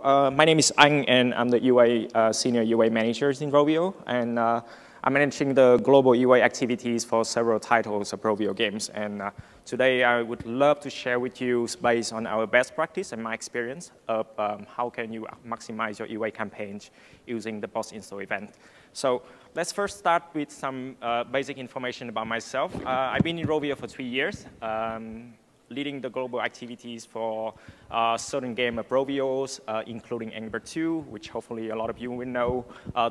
My name is Anh, and I'm the UA Senior UA Manager in Rovio, and I'm managing the global UA activities for several titles of Rovio games. And today I would love to share with you, based on our best practice and my experience, of how can you maximize your UA campaigns using the post-install event. So let's first start with some basic information about myself. I've been in Rovio for 3 years. Leading the global activities for certain game of Rovios, including Angry Birds 2, which hopefully a lot of you will know.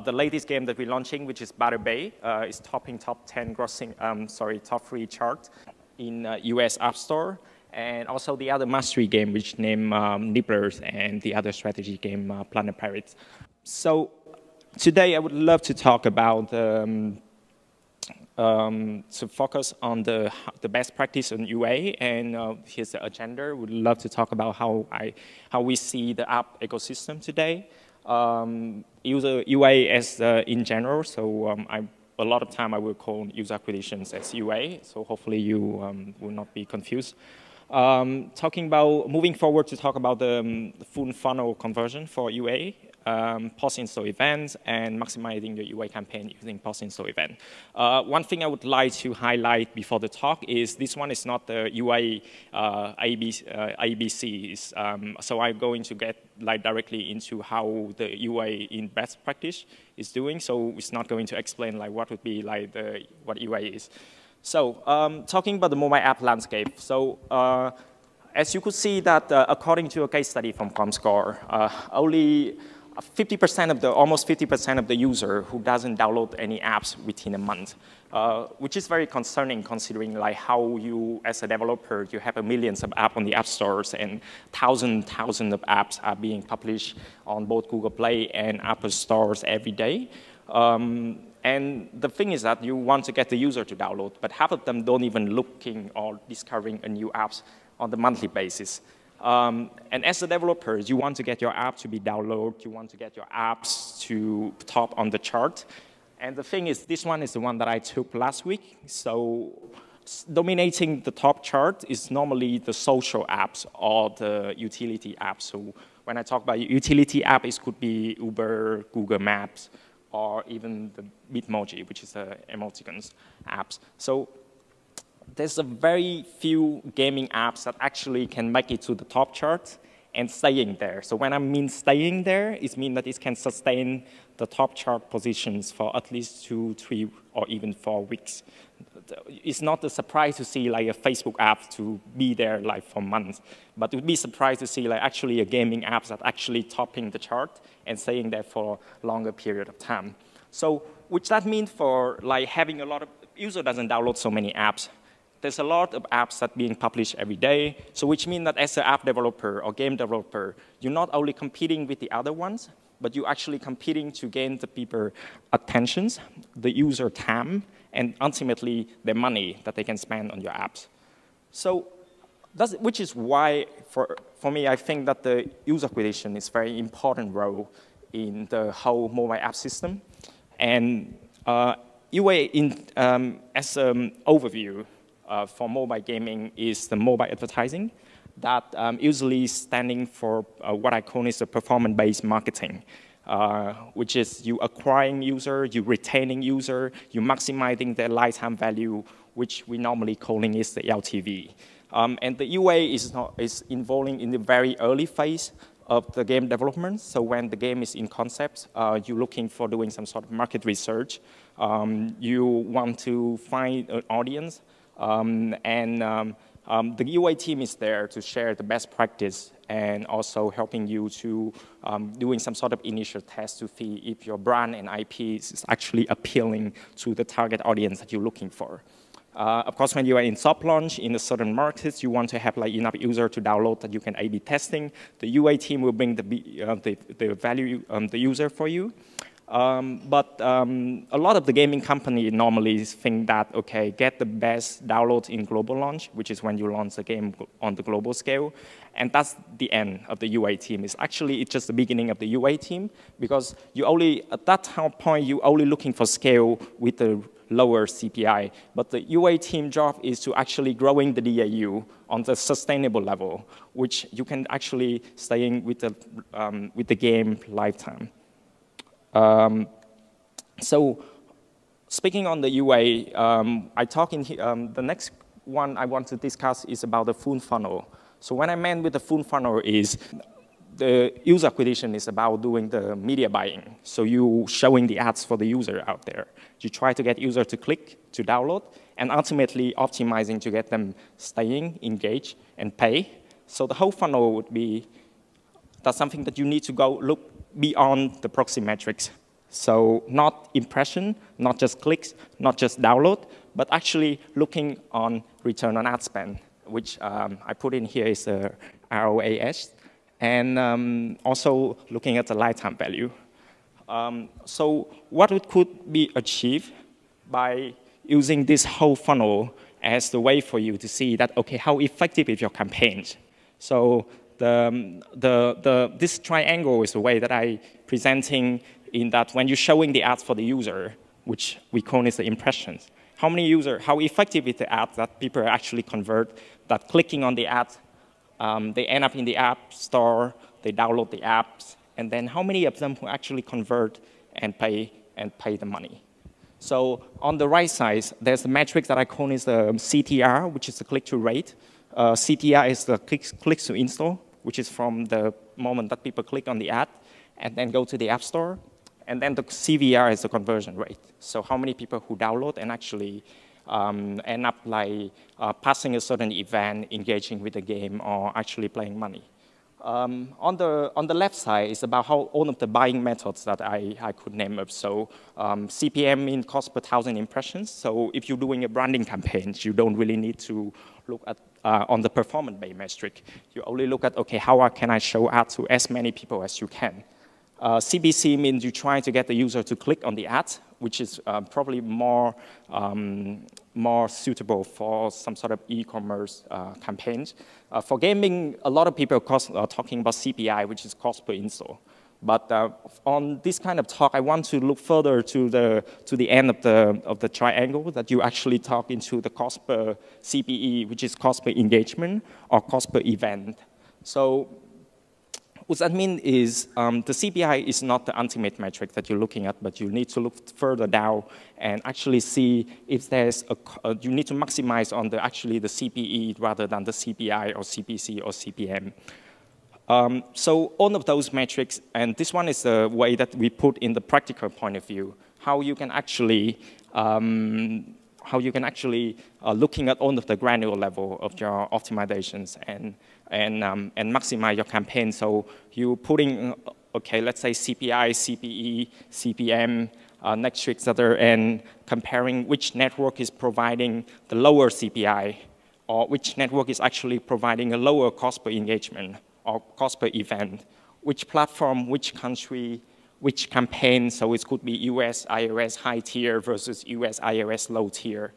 The latest game that we're launching, which is Battle Bay, is topping top 10 grossing, top 3 chart in US App Store. And also the other mastery game, which named Nibblers, and the other strategy game, Planet Pirates. So today I would love to talk about to focus on the best practice on UA, and here's the agenda. We'd love to talk about how we see the app ecosystem today. User UA as in general, so a lot of time I will call user acquisitions as UA, so hopefully you will not be confused. Talking about, moving forward to talk about the full funnel conversion for UA, post-install events, and maximizing the UA campaign using post-install event. One thing I would like to highlight before the talk is this one is not the UA ABCs. So I'm going to get directly into how the UA in best practice is doing. So it's not going to explain what would be what UA is. So talking about the mobile app landscape. So as you could see that according to a case study from Comscore, only 50% of almost 50% of the user who doesn't download any apps within a month, which is very concerning considering how you, as a developer, you have millions of apps on the app stores and thousands of apps are being published on both Google Play and Apple stores every day. And the thing is that you want to get the user to download, but half of them don't even looking or discovering a new apps on the monthly basis. And as a developer, you want to get your app to be downloaded, you want to get your apps to top on the chart. And the thing is, this one is the one that I took last week. So dominating the top chart is normally the social apps or the utility apps. So when I talk about utility app, it could be Uber, Google Maps, or even the Bitmoji, which is the emoticons apps. So there's a very few gaming apps that actually can make it to the top chart and staying there. So when I mean staying there, it means that it can sustain the top chart positions for at least 2, 3, or even 4 weeks. It's not a surprise to see a Facebook app to be there for months, but it would be surprised to see actually a gaming app that actually topping the chart and staying there for a longer period of time. So which that means for having a lot of user doesn't download so many apps. There's a lot of apps that are being published every day, so which means that as an app developer or game developer, you're not only competing with the other ones, but you're actually competing to gain the people's attentions, the user time, and ultimately the money that they can spend on your apps. So, which is why, for me, I think that the user acquisition is a very important role in the whole mobile app system. And UA, as an overview, for mobile gaming is the mobile advertising that usually standing for what I call is the performance-based marketing, which is you acquiring user, you retaining user, you maximizing their lifetime value, which we normally calling is the LTV. And the UA is involving in the very early phase of the game development. So when the game is in concept, you're looking for doing some sort of market research. You want to find an audience. The UA team is there to share the best practice and also helping you to doing some sort of initial test to see if your brand and IP is actually appealing to the target audience that you're looking for. Of course, when you are in soft launch in a certain markets, you want to have enough user to download that you can A/B testing. The UA team will bring the value the user for you. But a lot of the gaming company normally think that, okay, get the best download in global launch, which is when you launch the game on the global scale. And that's the end of the UA team. It's just the beginning of the UA team, because you only, at that point, you're only looking for scale with the lower CPI. But the UA team job is to actually growing the DAU on the sustainable level, which you can actually staying with the game lifetime. So speaking on the UA, I talk in the next one I want to discuss is about the full funnel. So what I meant with the full funnel is the user acquisition is about doing the media buying. So you showing the ads for the user out there. You try to get user to click, to download, and ultimately optimizing to get them staying, engaged, and pay. So the whole funnel would be, that's something that you need to go look beyond the proxy metrics. So not impression, not just clicks, not just download, but actually looking on return on ad spend, which I put in here is the ROAS. And also looking at the lifetime value. So what could be achieved by using this whole funnel as the way for you to see that, okay, how effective is your campaigns? So this triangle is the way that I presenting in that when you're showing the ads for the user, which we call is the impressions, how effective is the ad that people actually convert, that clicking on the ad, they end up in the app store, they download the apps, and then how many of them who actually convert and pay the money. So on the right side, there's the metric that I call is the CTR, which is the click-through rate. CTR is the clicks to install, which is from the moment that people click on the ad and then go to the app store. And then the CVR is the conversion rate. So how many people who download and actually end up like passing a certain event, engaging with the game, or actually playing money. On the left side is about how all of the buying methods that I could name up. So CPM means cost per 1,000 impressions. So if you're doing a branding campaign, you don't really need to look at on the performance-based metric. You only look at, okay, how can I show ad to as many people as you can. CPC means you try to get the user to click on the ad, which is probably more suitable for some sort of e-commerce campaigns. For gaming, a lot of people are talking about CPI, which is cost per install. But on this kind of talk, I want to look further to the end of the triangle that you actually talk into the cost per CPE, which is cost per engagement or cost per event. So what that means is the CPI is not the ultimate metric that you're looking at, but you need to look further down and actually see if there's you need to maximize on the CPE rather than the CPI or CPC or CPM. So all of those metrics, and this one is the way that we put in the practical point of view, how you can actually looking at all of the granular level of your optimizations and maximize your campaign. So you putting, okay, let's say CPI, CPE, CPM, metrics that are, and comparing which network is providing the lower CPI, or which network is actually providing a lower cost per engagement or cost per event, which platform, which country, which campaign. So it could be US iOS high tier versus US iOS low tier.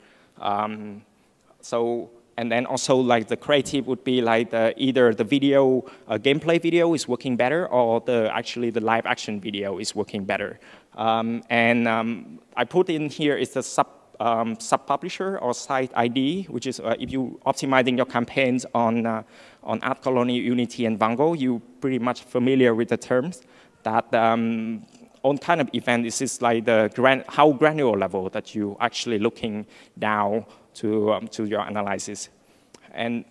And then also like the creative would be like either the video, gameplay video is working better, or actually the live action video is working better. I put in here is the sub-publisher or site ID, which is if you optimizing your campaigns on AdColony, Unity, and Vango, you pretty much familiar with the terms. That on kind of event, this is like how granular level that you actually looking down to your analysis. And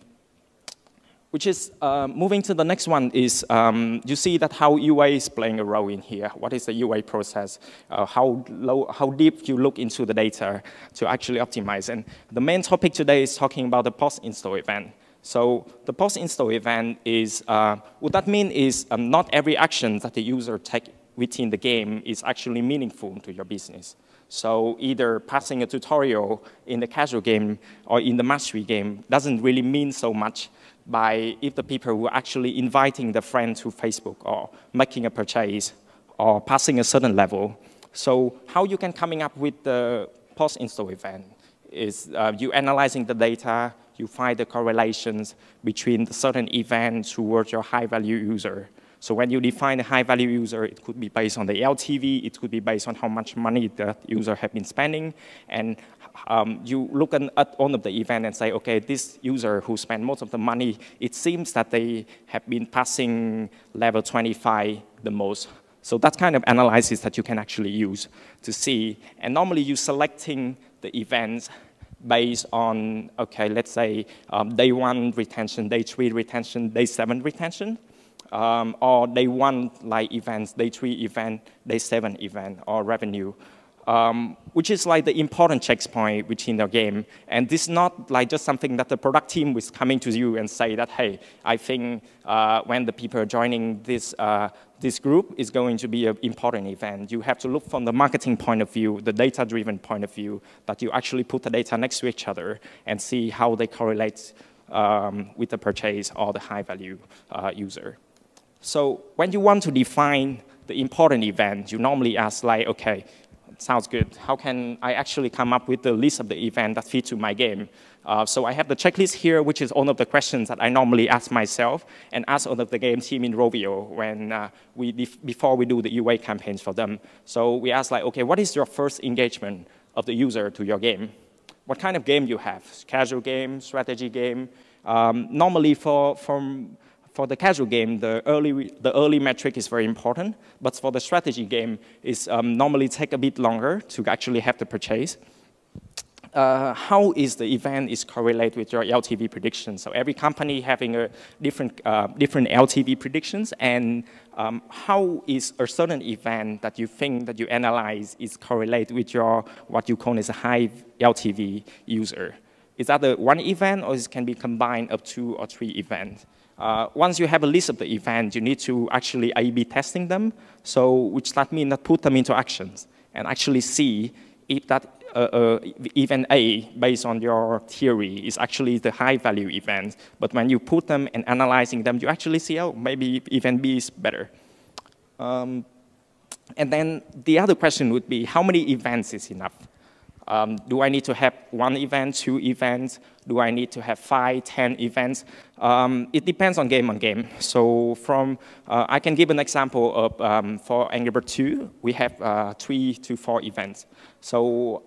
which is, moving to the next one is, you see that how UA is playing a role in here. What is the UA process? How deep you look into the data to actually optimize. And the main topic today is talking about the post-install event. So the post-install event is, what that means is not every action that the user takes within the game is actually meaningful to your business. So either passing a tutorial in the casual game or in the mastery game doesn't really mean so much by if the people who are actually inviting the friend to Facebook or making a purchase or passing a certain level. So how you can coming up with the post-install event is you analyzing the data, you find the correlations between the certain events towards your high-value user. So when you define a high-value user, it could be based on the LTV, it could be based on how much money the user have been spending, and you look at one of the event and say, okay, this user who spent most of the money, it seems that they have been passing level 25 the most. So that's kind of analysis that you can actually use to see. And normally you're selecting the events based on, okay, let's say day 1 retention, day 3 retention, day 7 retention, or day 1 like events, day 3 event, day 7 event, or revenue. Which is like the important checkpoint within the game. And this is not like just something that the product team is coming to you and say that, hey, I think when the people are joining this, this group is going to be an important event. You have to look from the marketing point of view, the data-driven point of view, that you actually put the data next to each other and see how they correlate with the purchase or the high-value user. So when you want to define the important event, you normally ask like, okay, sounds good. How can I actually come up with the list of the events that fit to my game? So I have the checklist here, which is one of the questions that I normally ask myself and ask all of the game team in Rovio when before we do the UA campaigns for them. So we ask like, okay, what is your first engagement of the user to your game? What kind of game you have? Casual game, strategy game? Normally for the casual game, the early metric is very important, but for the strategy game, it's normally take a bit longer to actually have the purchase. How is the event is correlate with your LTV prediction? So every company having a different LTV predictions, and how is a certain event that you think that you analyze is correlate with your what you call as a high LTV user? Is that the one event, or it can be combined of 2 or 3 events? Once you have a list of the events, you need to actually A/B testing them. So, which that means that put them into actions and actually see if that event A, based on your theory, is actually the high-value event. But when you put them and analyzing them, you actually see, oh, maybe event B is better. And then the other question would be, how many events is enough? Do I need to have 1 event, 2 events? Do I need to have 5, 10 events? It depends on game. So from, I can give an example of, for Angry Birds 2, we have 3 to 4 events. So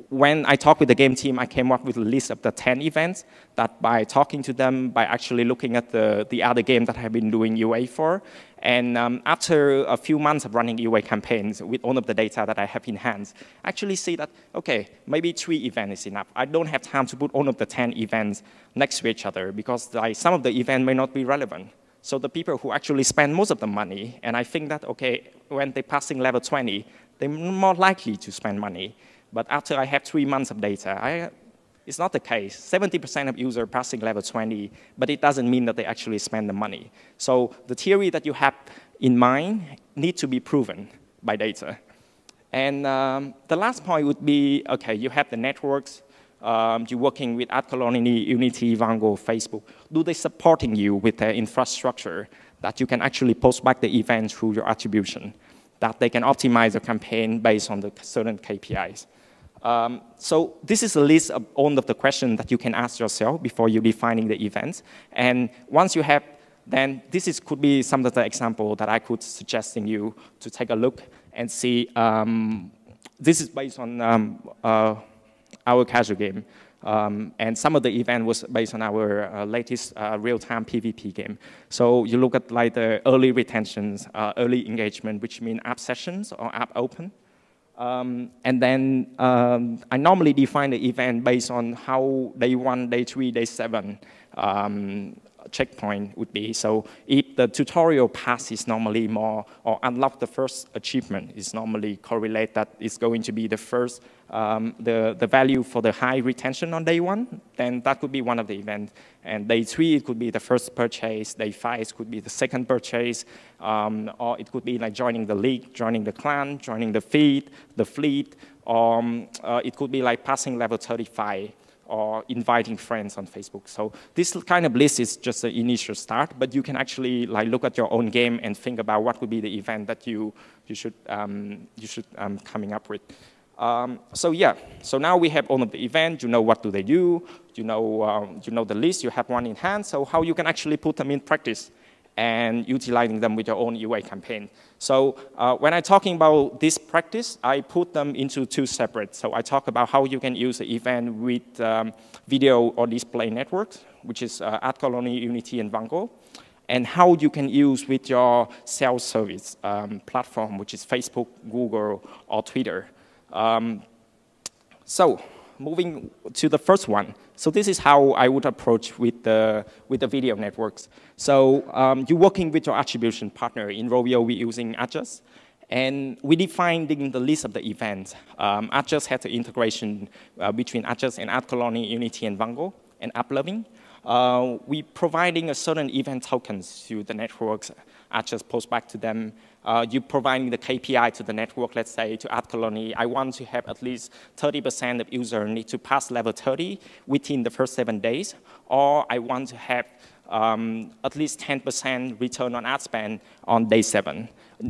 when I talked with the game team, I came up with a list of the 10 events that by talking to them, by actually looking at the other game that I've been doing UA for, and after a few months of running UA campaigns with all of the data that I have in hand, I actually see that, okay, maybe 3 events is enough. I don't have time to put all of the 10 events next to each other because like, some of the events may not be relevant. So the people who actually spend most of the money, and I think that, okay, when they're passing level 20, they're more likely to spend money. But after I have 3 months of data, it's not the case. 70% of users passing level 20, but it doesn't mean that they actually spend the money. So the theory that you have in mind needs to be proven by data. And the last point would be, okay, you have the networks, you're working with AdColony, Unity, Vango, Facebook. Do they supporting you with their infrastructure that you can actually post back the event through your attribution, that they can optimize the campaign based on the certain KPIs? So this is a list of all of the questions that you can ask yourself before you're defining the events. And once you have, then this could be some of the examples that I could suggesting you to take a look and see. This is based on our casual game. And some of the event was based on our latest real-time PvP game. So you look at like the early retentions, early engagement, which mean app sessions or app open. And then I normally define the event based on how day 1, day 3, day 7 checkpoint would be. So if the tutorial pass is normally more, or unlock the first achievement is normally correlate that it's going to be the first, the value for the high retention on day 1, then that could be one of the events. And day 3, it could be the first purchase. Day 5, it could be the second purchase. Or it could be like joining the league, joining the clan, joining the fleet, or it could be like passing level 35. Or inviting friends on Facebook. So this kind of list is just the initial start, but you can actually like look at your own game and think about what would be the event that you should coming up with. So yeah, so now we have all of the events. You know what do they do. You know the list. You have one in hand. So how you can actually put them in practice and utilizing them with your own UA campaign. So when I'm talking about this practice, I put them into two separate. So I talk about how you can use the event with video or display networks, which is AdColony, Unity, and Vango, and how you can use with your self-service platform, which is Facebook, Google, or Twitter. So moving to the first one. So this is how I would approach with the video networks. So you're working with your attribution partner. In Rovio, we're using Adjust. And we defined the list of the events. Adjust has the integration between Adjust and AdColony, Unity, and Vango, and AppLovin. We providing a certain event tokens to the networks. Adjust post back to them. You providing the KPI to the network, let's say to AdColony, I want to have at least 30% of users need to pass level 30 within the first 7 days, or I want to have at least 10% return on ad spend on day 7.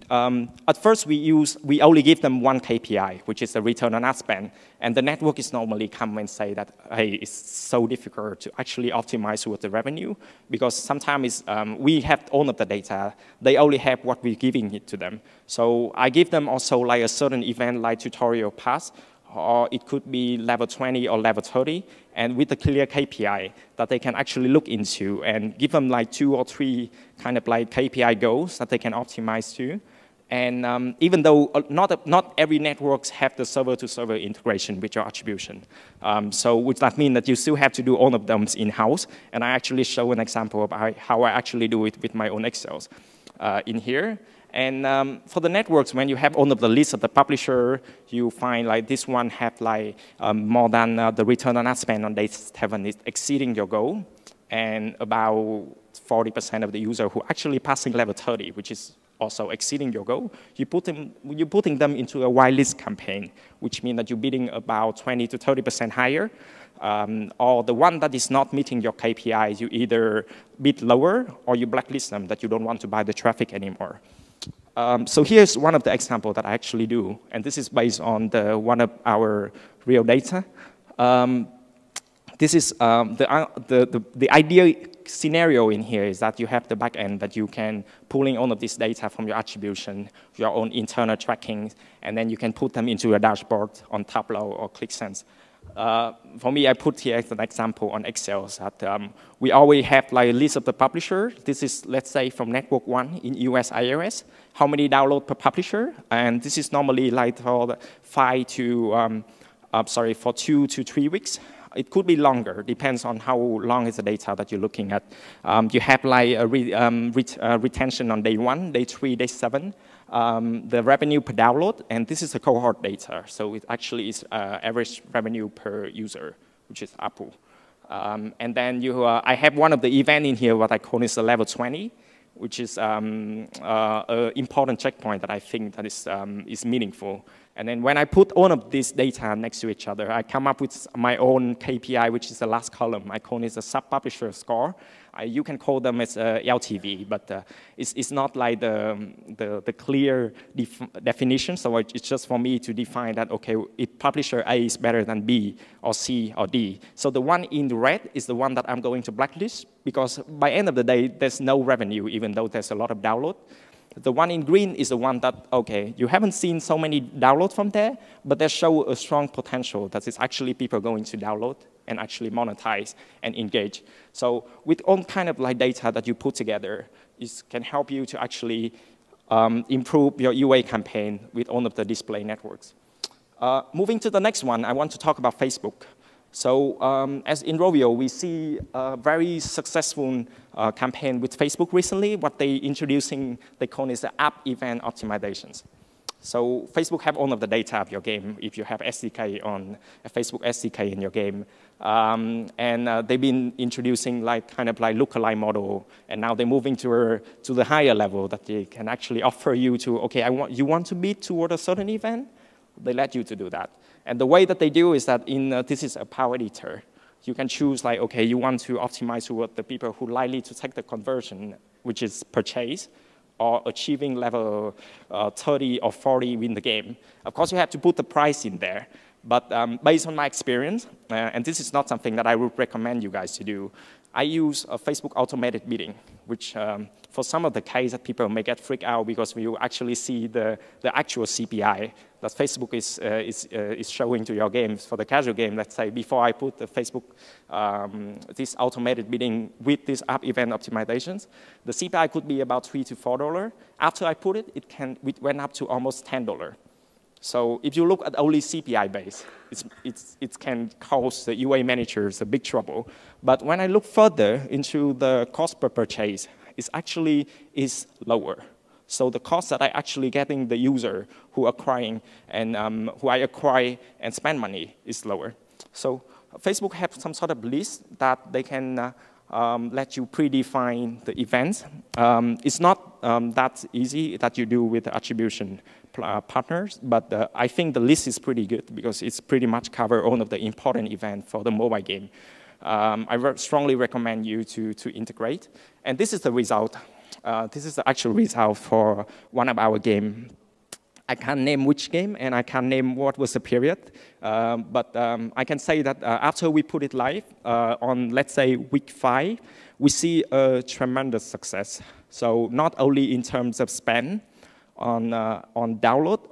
At first, we only give them one KPI, which is the return on ad spend, and the network is normally come and say that, hey, it's so difficult to actually optimize with the revenue, because sometimes we have all of the data, they only have what we're giving it to them. So I give them also like a certain event like tutorial pass, or it could be level 20 or level 30, and with a clear KPI that they can actually look into and give them like 2 or 3 kind of like KPI goals that they can optimize to. And even though not every networks have the server-to-server integration with your attribution. So would that mean that you still have to do all of them in-house? And I actually show an example of how I actually do it with my own Excels in here. And for the networks, when you have all of the list of the publisher, you find like this one have like more than the return on ad spend on day 7 is exceeding your goal, and about 40% of the user who actually passing level 30, which is also exceeding your goal. You're putting them into a whitelist campaign, which means that you're bidding about 20 to 30% higher. Or the one that is not meeting your KPIs, you either bid lower or you blacklist them that you don't want to buy the traffic anymore. So here's one of the examples that I actually do, and this is based on one of our real data. This is the ideal scenario in here is that you have the back end that you can pulling all of this data from your attribution, your own internal tracking, and then you can put them into a dashboard on Tableau or ClickSense. For me, I put here as an example on Excel that we already have like a list of the publisher. This is, let's say, from network 1 in US iOS, how many download per publisher, and this is normally like for 2 to 3 weeks. It could be longer, depends on how long is the data that you're looking at. You have like a retention on day 1, day 3, day 7, the revenue per download, and this is the cohort data. So it actually is average revenue per user, which is Apple. And then I have one of the event in here, what I call is a level 20, which is an important checkpoint that I think that is meaningful. And then when I put all of this data next to each other, I come up with my own KPI, which is the last column. I call it a sub-publisher score. You can call them as LTV, but it's not like the clear definition. So it's just for me to define that, okay, if publisher A is better than B or C or D. So the one in the red is the one that I'm going to blacklist, because by end of the day, there's no revenue, even though there's a lot of download. The one in green is the one that, okay, you haven't seen so many downloads from there, but they show a strong potential that it's actually people going to download and actually monetize and engage. So with all kind of like data that you put together, it can help you to actually improve your UA campaign with all of the display networks. Moving to the next one, I want to talk about Facebook. So as in Rovio, we see a very successful campaign with Facebook recently. What they introducing, they call it the app event optimizations. So Facebook have all of the data of your game if you have SDK on a Facebook SDK in your game. And they've been introducing like kind of like lookalike model, and now they're moving to the higher level that they can actually offer you to, okay, you want to bid toward a certain event? They let you to do that. And the way that they do is that this is a power editor. You can choose like, okay, you want to optimize toward the people who likely to take the conversion, which is purchase, or achieving level 30 or 40 in the game. Of course, you have to put the price in there. But based on my experience, and this is not something that I would recommend you guys to do, I use a Facebook automated bidding, which for some of the cases people may get freaked out because you actually see the actual CPI that Facebook is showing to your games. For the casual game, let's say, before I put the Facebook, this automated bidding with these app event optimizations, the CPI could be about $3 to $4. After I put it, it went up to almost $10. So if you look at only CPI base, it can cause the UA managers a big trouble. But when I look further into the cost per purchase, it actually is lower. So the cost that I actually getting the user who acquiring and who I acquire and spend money is lower. So Facebook have some sort of list that they can let you predefine the events. It's not that easy that you do with the attribution partners, but I think the list is pretty good because it's pretty much cover all of the important events for the mobile game. I strongly recommend you to integrate. And this is the result. This is the actual result for one of our games. I can't name which game, and I can't name what was the period. But I can say that after we put it live on, let's say, week 5, we see a tremendous success. So not only in terms of spend on download,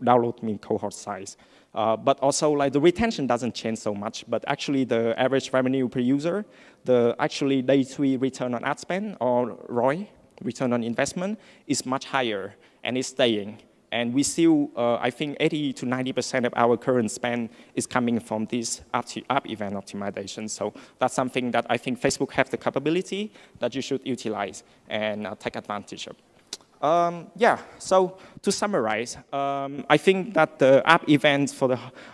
download means cohort size, but also like the retention doesn't change so much, but actually the average revenue per user, the actually day 3 return on ad spend or ROI, return on investment, is much higher and is staying. And we still, I think 80 to 90% of our current spend is coming from this app event optimization. So that's something that I think Facebook have the capability that you should utilize and take advantage of. Yeah, so to summarize, I think that the app events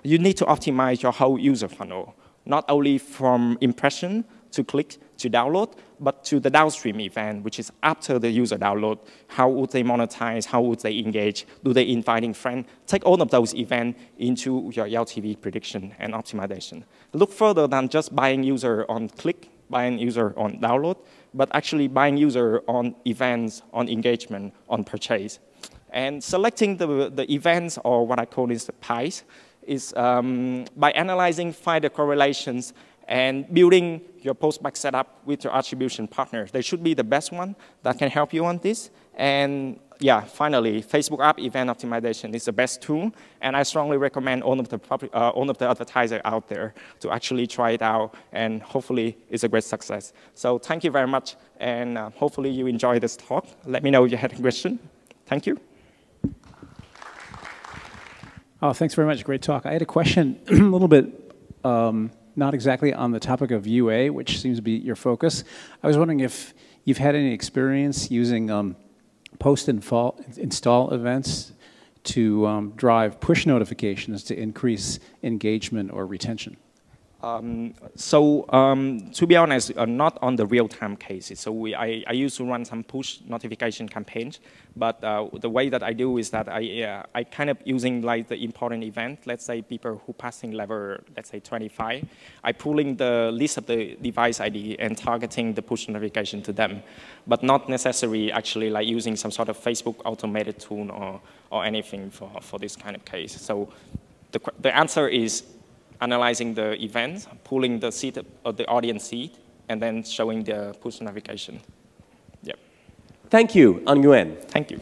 you need to optimize your whole user funnel, not only from impression to click to download, but to the downstream event, which is after the user download. How would they monetize? How would they engage? Do they inviting friends? Take all of those events into your LTV prediction and optimization. Look further than just buying user on click, buying user on download, but actually buying user on events, on engagement, on purchase. And selecting the events, or what I call is the pies, is by analyzing, find the correlations, and building your post-back setup with your attribution partners. They should be the best one that can help you on this. And yeah, finally, Facebook app event optimization is the best tool, and I strongly recommend all of the advertisers out there to actually try it out, and hopefully it's a great success. So thank you very much, and hopefully you enjoy this talk. Let me know if you had a question. Thank you. Oh, thanks very much. Great talk. I had a question a little bit not exactly on the topic of UA, which seems to be your focus. I was wondering if you've had any experience using post-install events to drive push notifications to increase engagement or retention. To be honest, not on the real-time cases. So I used to run some push notification campaigns, but the way that I do is that I kind of using like the important event. Let's say people who passing level, let's say 25. I pulling the list of the device ID and targeting the push notification to them, but not necessarily actually like using some sort of Facebook automated tool or anything for this kind of case. So the answer is analyzing the events, pulling the seed of the audience seed, and then showing the push notification. Yep. Thank you, Anh Nguyen. Thank you.